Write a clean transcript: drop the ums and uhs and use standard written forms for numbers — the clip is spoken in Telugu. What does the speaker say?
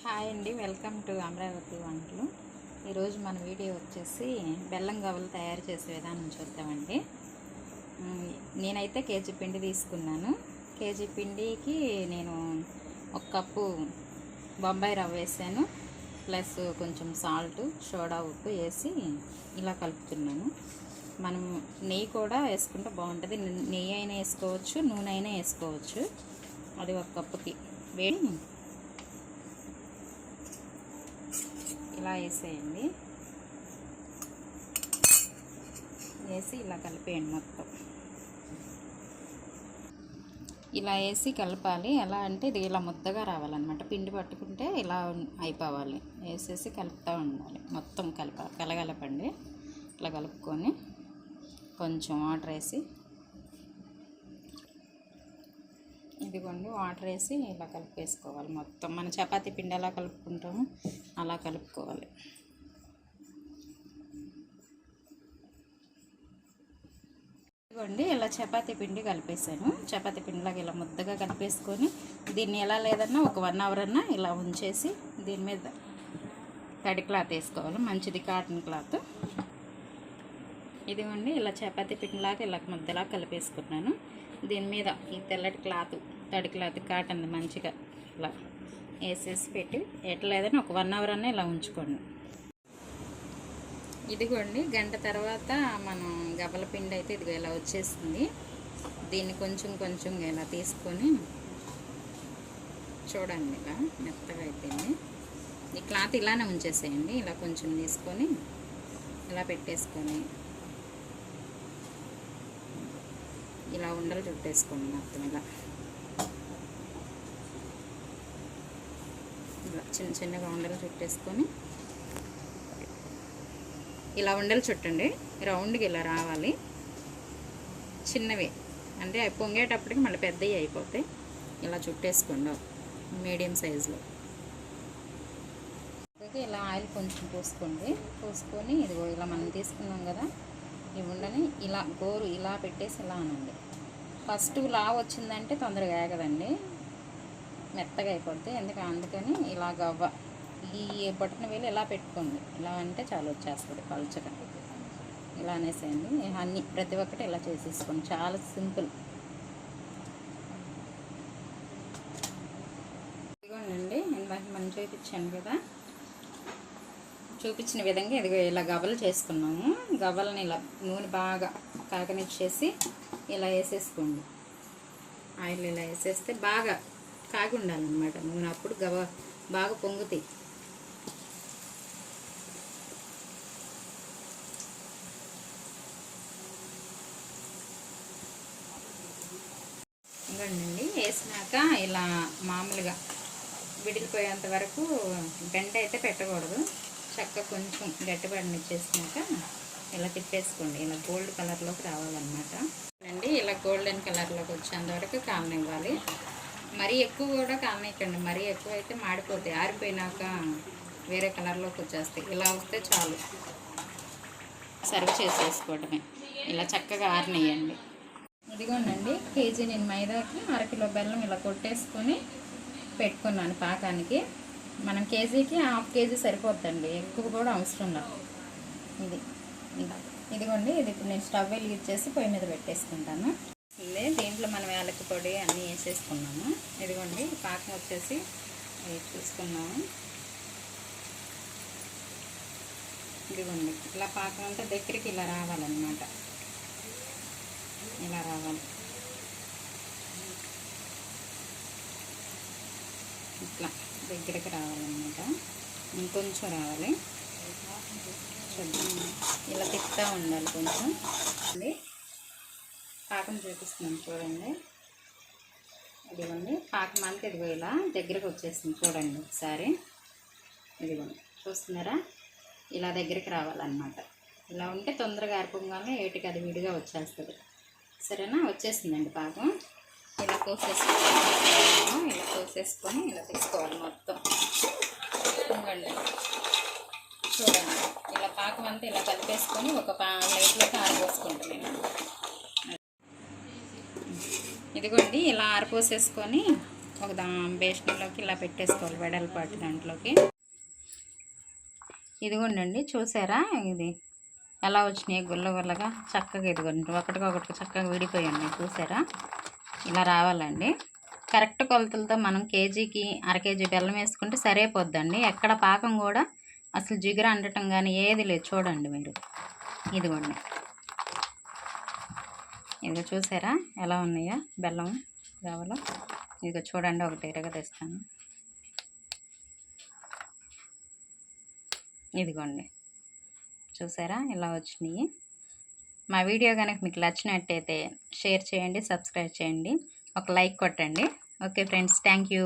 హాయ్ అండి, వెల్కమ్ టు అమరావతి వంటలు. ఈరోజు మన వీడియో వచ్చేసి బెల్లం గవ్వలు తయారు చేసే విధానం చూద్దామండి. నేనైతే కేజీ పిండి తీసుకున్నాను. కేజీ పిండికి నేను 1 కప్పు బొంబాయి రవ్వ వేసాను, ప్లస్ కొంచెం సాల్ట్, సోడా ఉప్పు వేసి ఇలా కలుపుతున్నాను. మనం నెయ్యి కూడా వేసుకుంటే బాగుంటుంది. నెయ్యి అయినా వేసుకోవచ్చు, నూనె అయినా వేసుకోవచ్చు. అది 1 కప్పుకి వేడి ఇలా వేసేయండి. వేసి ఇలా కలిపేయండి. మొత్తం ఇలా వేసి కలపాలి. ఎలా అంటే ఇది ఇలా ముద్దగా రావాలన్నమాట. పిండి పట్టుకుంటే ఇలా అయిపోవాలి. వేసేసి కలుపుతూ ఉండాలి. మొత్తం కలగలపండి. ఇట్లా కలుపుకొని కొంచెం వాటర్ వేసి, ఇదిగోండి వాటర్ వేసి ఇలా కలిపేసుకోవాలి. మొత్తం మన చపాతీ పిండి ఎలా కలుపుకుంటామో అలా కలుపుకోవాలి. ఇదిగోండి ఇలా చపాతీ పిండి కలిపేసాను. చపాతీ పిండిలాగా ఇలా ముద్దగా కలిపేసుకొని దీన్ని ఎలా లేదన్నా ఒక 1 అవర్ అన్నా ఇలా ఉంచేసి దీని మీద తడి క్లాత్ వేసుకోవాలి. మంచిది కాటన్ క్లాత్. ఇదిగోండి ఇలా చపాతీ పిండిలాగా ఇలా ముద్దలా కలిపేసుకున్నాను. దీని మీద ఈ తెల్లటి క్లాత్, తడి క్లాత్, కాటన్ మంచిగా ఇలా వేసేసి పెట్టి ఎట్లేదని ఒక 1 అవర్ అన్నా ఇలా ఉంచుకోండి. ఇదిగోండి గంట తర్వాత మనం గవ్వల పిండి అయితే ఇదిగో ఇలా వచ్చేసింది. దీన్ని కొంచెం కొంచెం ఇలా తీసుకొని చూడండి, ఇలా మెత్తగా అయిపోయింది. ఈ క్లాత్ ఇలానే ఉంచేసేయండి. ఇలా కొంచెం తీసుకొని ఇలా పెట్టేసుకొని ఇలా ఉండలు చుట్టేసుకోండి. మొత్తం ఇలా చిన్న చిన్నగా ఉండలు చుట్టేసుకొని ఇలా ఉండలు చుట్టండి. రౌండ్గా ఇలా రావాలి. చిన్నవి అంటే అవి పొంగేటప్పటికి మళ్ళీ పెద్దవి అయిపోతాయి. ఇలా చుట్టేసుకోండి మీడియం సైజులో. ఇలా ఆయిల్ కొంచెం పోసుకోండి. పోసుకొని ఇదిగో ఇలా మనం తీసుకున్నాం కదా, ఈ ఉండని ఇలా గోరు ఇలా పెట్టేసి ఇలా అనండి. ఫస్ట్ లావు వచ్చిందంటే తొందరగా ఆగదండి, మెత్తగా అయిపోద్ది. అందుకని ఇలా గవ్వ ఈ బొట్టన వేలు ఇలా పెట్టుకోండి. ఇలా అంటే చాలా వచ్చేస్తుంది పలుచగా. ఇలా అనేసేయండి. అన్నీ ప్రతి ఒక్కటి ఇలా చేసేసుకోండి. చాలా సింపుల్. ఇదిగోండి ఇందాక మనం చూపించాను కదా, చూపించిన విధంగా ఇదిగో ఇలా గవ్వలు చేసుకున్నాము. గవ్వలని ఇలా నూనె బాగా కాగనిచ్చేసి ఇలా వేసేసుకోండి. ఆయిల్ ఇలా వేసేస్తే బాగా కాగి ఉండాలన్నమాట నూనె. అప్పుడు గవ్వ బాగా పొంగుతాయి. ఇంకోండి వేసినాక ఇలా మామూలుగా విడిలిపోయేంత వరకు గంట అయితే పెట్టకూడదు. చక్కగా కొంచెం గట్టిపడినిచ్చేసినాక ఇలా తిప్పేసుకోండి. ఇలా గోల్డ్ కలర్లోకి రావాలన్నమాట అండి. ఇలా గోల్డెన్ కలర్లోకి వచ్చేంత వరకు కాలనివ్వాలి. మరీ ఎక్కువ కూడా కాలనివ్వకండి. మరీ ఎక్కువ అయితే మాడిపోతాయి. ఆరిపోయినాక వేరే కలర్లోకి వచ్చేస్తాయి. ఇలా వస్తే చాలు, సర్వ్ చేసేసుకోవడమే. ఇలా చక్కగా ఆరనియండి. ఇదిగోండి కేజీ నేను మైదాకి 1/2 కిలో బెల్లం ఇలా కొట్టేసుకొని పెట్టుకున్నాను పాకానికి. మనం కేజీకి 1/2 కేజీ సరిపోద్దండి, ఎక్కువ కూడా అవసరం లేదు. ఇదిగోండి ఇది ఇప్పుడు నేను స్టవ్ వెలిగించేసి పొయ్యి మీద పెట్టేసుకుంటాను. దీంట్లో మనం యాలక్కి పొడి అన్నీ వేసేసుకున్నాము. ఇదిగోండి పాకం వచ్చేసి చూసుకున్నాము. ఇదిగోండి ఇలా పాకం అంతా దగ్గరికి ఇలా రావాలన్నమాట. ఇలా రావాలి. ఇట్లా దగ్గరికి రావాలన్నమాట. ఇంకొంచెం రావాలి. ఇలా తిప్పుతూ ఉండాలి కొంచెం. పాకం చూపిస్తున్నాను చూడండి. ఇదిగోండి పాకం అంతా ఇదిగో ఇలా దగ్గరికి వచ్చేసింది చూడండి ఒకసారి. ఇదిగోండి చూస్తున్నారా, ఇలా దగ్గరికి రావాలన్నమాట. ఇలా ఉంటే తొందరగా ఆరిపోగానే ఏటికి అది విడిగా వచ్చేస్తుంది. సరేనా, వచ్చేసిందండి పాకం. ఇలా కోసేసుకొని ఇలా తీసుకోవాలి మొత్తం. ఇవ్వండి చూడండి, ఇలా పాకం అంతా ఇలా కలిపేసుకొని ఒక ప్లేట్లోకి ఆరిపోసుకుంటాను. ఇదిగోండి ఇలా ఆరిపోసేసుకొని ఒక బేషన్లోకి ఇలా పెట్టేసుకోవాలి, వెడల్పాటి దాంట్లోకి. ఇదిగోండి చూసారా, ఇది ఎలా వచ్చినాయి గుల్ల గుల్లగా చక్కగా. ఇదిగోండి ఒకటికొకటి చక్కగా విడిపోయి ఉన్నాయి చూసారా. ఇలా రావాలండి. కరెక్ట్ కొలతలతో మనం కేజీకి అర కేజీ బెల్లం వేసుకుంటే సరిపోద్దండి. ఎక్కడ పాకం కూడా అసలు జిగురు అండటం కానీ ఏది లేదు. చూడండి మీరు, ఇదిగోండి ఇదిగో చూసారా ఎలా ఉన్నాయో బెల్లం కావాలో. ఇదిగో చూడండి, ఒకటి ఇరగదీస్తాను. ఇదిగోండి చూసారా ఇలా వచ్చినాయి. మా వీడియో కనుక మీకు నచ్చినట్టయితే షేర్ చేయండి, సబ్స్క్రైబ్ చేయండి, ఒక లైక్ కొట్టండి. Okay friends, thank you.